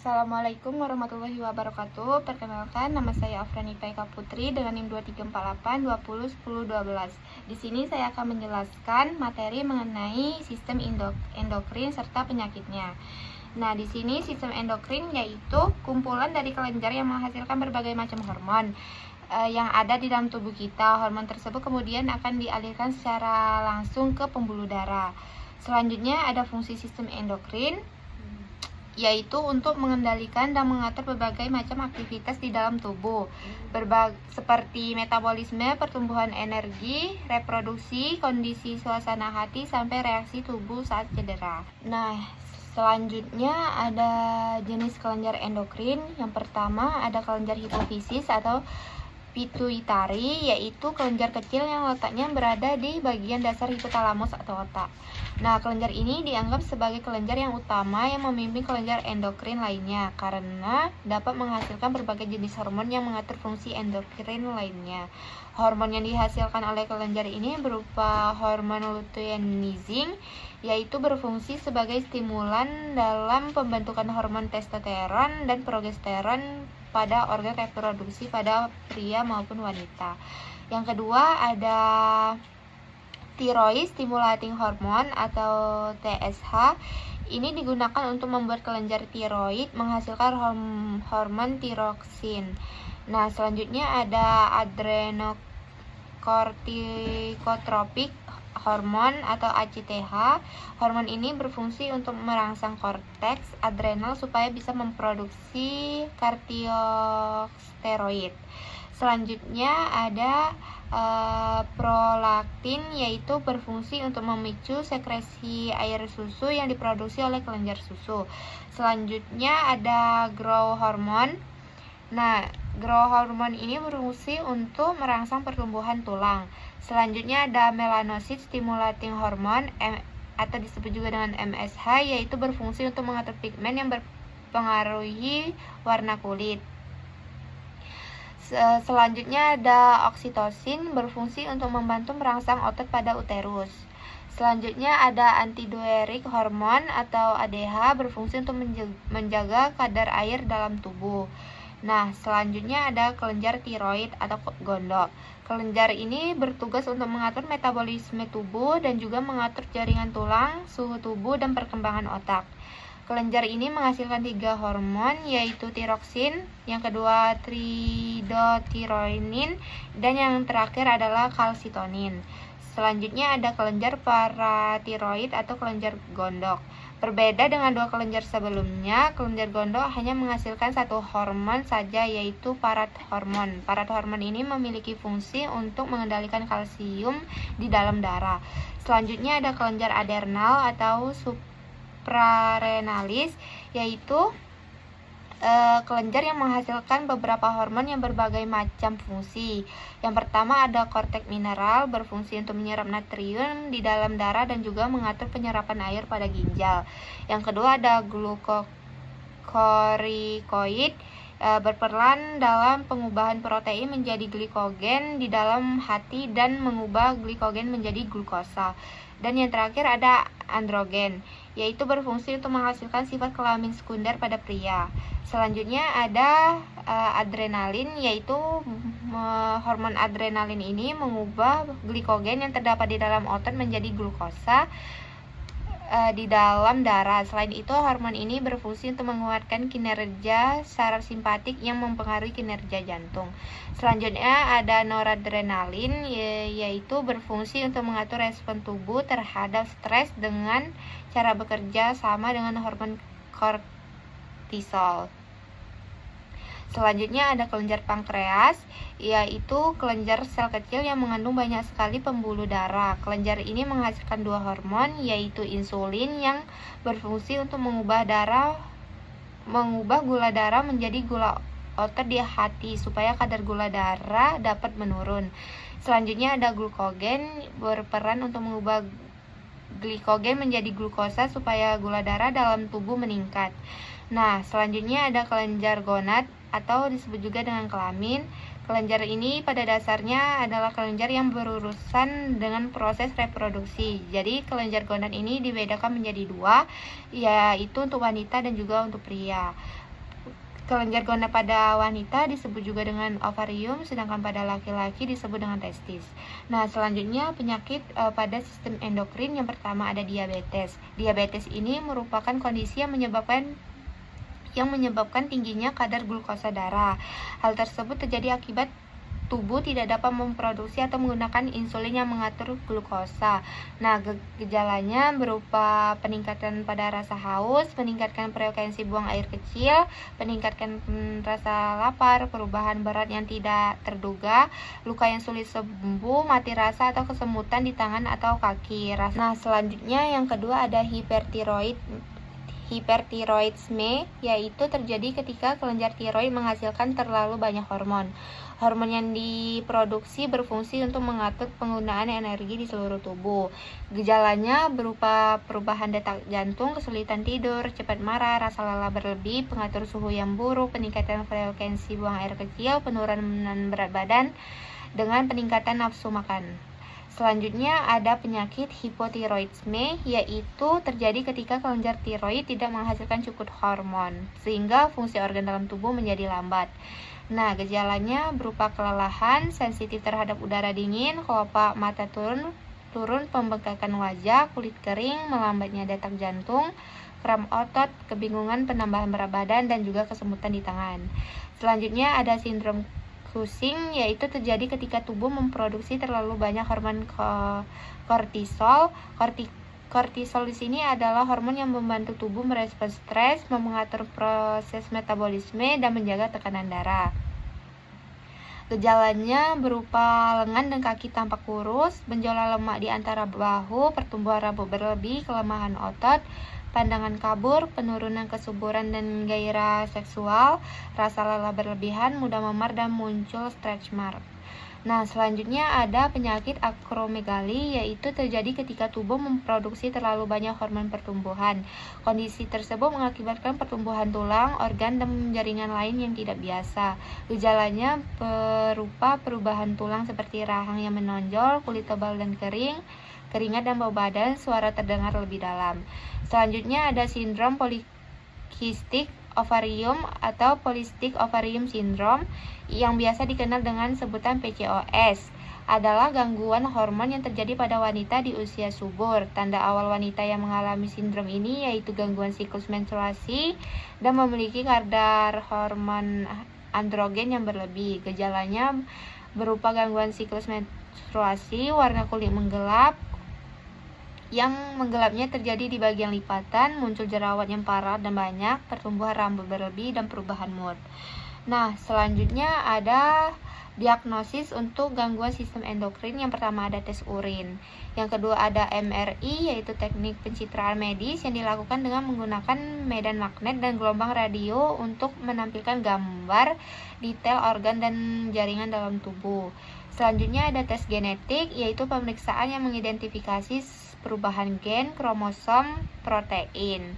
Assalamualaikum warahmatullahi wabarakatuh. Perkenalkan, nama saya Afrani Paika Putri dengan NIM 2348201012. Di sini saya akan menjelaskan materi mengenai sistem endokrin serta penyakitnya. Nah, di sini sistem endokrin yaitu kumpulan dari kelenjar yang menghasilkan berbagai macam hormon yang ada di dalam tubuh kita. Hormon tersebut kemudian akan dialirkan secara langsung ke pembuluh darah. Selanjutnya ada fungsi sistem endokrin, yaitu untuk mengendalikan dan mengatur berbagai macam aktivitas di dalam tubuh, seperti metabolisme, pertumbuhan energi, reproduksi, kondisi suasana hati, sampai reaksi tubuh saat cedera. Nah, selanjutnya ada jenis kelenjar endokrin. Yang pertama ada kelenjar hipofisis atau pituitari, yaitu kelenjar kecil yang letaknya berada di bagian dasar hipotalamus atau otak. Nah, kelenjar ini dianggap sebagai kelenjar yang utama yang memimpin kelenjar endokrin lainnya karena dapat menghasilkan berbagai jenis hormon yang mengatur fungsi endokrin lainnya. Hormon yang dihasilkan oleh kelenjar ini berupa hormon luteinizing, yaitu berfungsi sebagai stimulan dalam pembentukan hormon testosteron dan progesteron pada organ reproduksi pada pria maupun wanita. Yang kedua ada thyroid stimulating hormone atau TSH. Ini digunakan untuk membuat kelenjar tiroid menghasilkan hormon tiroksin. Nah, selanjutnya ada adrenocorticotropic hormone atau ACTH. Hormon ini berfungsi untuk merangsang korteks adrenal supaya bisa memproduksi kortikosteroid. Selanjutnya ada prolaktin, yaitu berfungsi untuk memicu sekresi air susu yang diproduksi oleh kelenjar susu. Selanjutnya ada growth hormone. Nah, growth hormone ini berfungsi untuk merangsang pertumbuhan tulang. Selanjutnya ada melanocyte stimulating hormone atau disebut juga dengan MSH, yaitu berfungsi untuk mengatur pigmen yang berpengaruhi warna kulit. Selanjutnya ada oksitosin, berfungsi untuk membantu merangsang otot pada uterus. Selanjutnya ada antidiuretik hormon atau ADH, berfungsi untuk menjaga kadar air dalam tubuh. Nah, selanjutnya ada kelenjar tiroid atau gondok. Kelenjar ini bertugas untuk mengatur metabolisme tubuh dan juga mengatur jaringan tulang, suhu tubuh, dan perkembangan otak. Kelenjar ini menghasilkan 3 hormon, yaitu tiroksin, yang kedua tridotyrosine, dan yang terakhir adalah kalsitonin. Selanjutnya ada kelenjar paratiroid atau kelenjar gondok. Berbeda dengan 2 kelenjar sebelumnya, kelenjar gondok hanya menghasilkan 1 hormon saja, yaitu parathormon. Parathormon ini memiliki fungsi untuk mengendalikan kalsium di dalam darah. Selanjutnya ada kelenjar adrenal atau suprarenalis, yaitu kelenjar yang menghasilkan beberapa hormon yang berbagai macam fungsi. Yang pertama ada korteks mineral, berfungsi untuk menyerap natrium di dalam darah dan juga mengatur penyerapan air pada ginjal. Yang kedua ada glukokortikoid, berperan dalam pengubahan protein menjadi glikogen di dalam hati dan mengubah glikogen menjadi glukosa. Dan yang terakhir ada androgen, yaitu berfungsi untuk menghasilkan sifat kelamin sekunder pada pria. Selanjutnya ada adrenalin, yaitu hormon adrenalin ini mengubah glikogen yang terdapat di dalam otot menjadi glukosa di dalam darah. Selain itu, hormon ini berfungsi untuk menguatkan kinerja saraf simpatik yang mempengaruhi kinerja jantung. Selanjutnya ada noradrenalin, yaitu berfungsi untuk mengatur respon tubuh terhadap stres dengan cara bekerja sama dengan hormon kortisol. Selanjutnya ada kelenjar pankreas, yaitu kelenjar sel kecil yang mengandung banyak sekali pembuluh darah. Kelenjar ini menghasilkan 2 hormon, yaitu insulin yang berfungsi untuk mengubah gula darah menjadi gula otot di hati supaya kadar gula darah dapat menurun. Selanjutnya ada glukogen, berperan untuk mengubah glikogen menjadi glukosa supaya gula darah dalam tubuh meningkat. Nah, selanjutnya ada kelenjar gonad atau disebut juga dengan kelamin. Kelenjar ini pada dasarnya adalah kelenjar yang berurusan dengan proses reproduksi. Jadi kelenjar gonad ini dibedakan menjadi 2, yaitu untuk wanita dan juga untuk pria. Kelenjar gonda pada wanita disebut juga dengan ovarium, sedangkan pada laki-laki disebut dengan testis. Nah, selanjutnya penyakit pada sistem endokrin. Yang pertama ada diabetes. Diabetes ini merupakan kondisi yang menyebabkan tingginya kadar glukosa darah. Hal tersebut terjadi akibat tubuh tidak dapat memproduksi atau menggunakan insulin yang mengatur glukosa. Nah, gejalanya berupa peningkatan pada rasa haus, meningkatkan frekuensi buang air kecil, peningkatkan rasa lapar, perubahan berat yang tidak terduga, luka yang sulit sembuh, mati rasa atau kesemutan di tangan atau kaki. Nah, selanjutnya yang kedua ada hipertiroidisme, yaitu terjadi ketika kelenjar tiroid menghasilkan terlalu banyak hormon. Hormon yang diproduksi berfungsi untuk mengatur penggunaan energi di seluruh tubuh. Gejalanya berupa perubahan detak jantung, kesulitan tidur, cepat marah, rasa lelah berlebih, pengatur suhu yang buruk, peningkatan frekuensi buang air kecil, penurunan berat badan, dengan peningkatan nafsu makan. Selanjutnya ada penyakit hipotiroidisme, yaitu terjadi ketika kelenjar tiroid tidak menghasilkan cukup hormon, sehingga fungsi organ dalam tubuh menjadi lambat. Nah, gejalanya berupa kelelahan, sensitif terhadap udara dingin, kelopak mata turun, pembengkakan wajah, kulit kering, melambatnya detak jantung, kram otot, kebingungan, penambahan berat badan, dan juga kesemutan di tangan. Selanjutnya ada sindrom Cushing, yaitu terjadi ketika tubuh memproduksi terlalu banyak hormon kortisol. Kortisol di sini adalah hormon yang membantu tubuh merespons stres, mengatur proses metabolisme, dan menjaga tekanan darah. Gejalanya berupa lengan dan kaki tampak kurus, benjolan lemak di antara bahu, pertumbuhan rambut berlebih, kelemahan otot, pandangan kabur, penurunan kesuburan dan gairah seksual, rasa lelah berlebihan, mudah memar, dan muncul stretch mark. Nah, selanjutnya ada penyakit akromegali, yaitu terjadi ketika tubuh memproduksi terlalu banyak hormon pertumbuhan. Kondisi tersebut mengakibatkan pertumbuhan tulang, organ, dan jaringan lain yang tidak biasa. Gejalanya berupa perubahan tulang seperti rahang yang menonjol, kulit tebal dan kering, keringat dan bau badan, suara terdengar lebih dalam. Selanjutnya ada sindrom polikistik ovarium atau polycystic ovarium syndrome yang biasa dikenal dengan sebutan PCOS. Adalah gangguan hormon yang terjadi pada wanita di usia subur. Tanda awal wanita yang mengalami sindrom ini yaitu gangguan siklus menstruasi dan memiliki kadar hormon androgen yang berlebih. Gejalanya berupa gangguan siklus menstruasi, warna kulit menggelap, yang menggelapnya terjadi di bagian lipatan, muncul jerawat yang parah dan banyak, pertumbuhan rambut berlebih, dan perubahan mood. Nah, selanjutnya ada diagnosis untuk gangguan sistem endokrin. Yang pertama ada tes urin. Yang kedua ada MRI, yaitu teknik pencitraan medis yang dilakukan dengan menggunakan medan magnet dan gelombang radio untuk menampilkan gambar detail organ dan jaringan dalam tubuh. Selanjutnya ada tes genetik, yaitu pemeriksaan yang mengidentifikasi perubahan gen, kromosom, protein.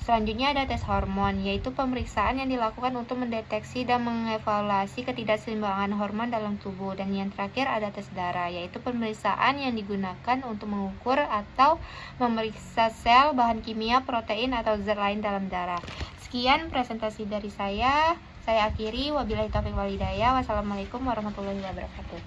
Selanjutnya ada tes hormon, yaitu pemeriksaan yang dilakukan untuk mendeteksi dan mengevaluasi ketidakseimbangan hormon dalam tubuh. Dan yang terakhir ada tes darah, yaitu pemeriksaan yang digunakan untuk mengukur atau memeriksa sel, bahan kimia, protein, atau zat lain dalam darah. Sekian presentasi dari saya akhiri. Wabillahi taufiq wal hidayah. Wassalamualaikum warahmatullahi wabarakatuh.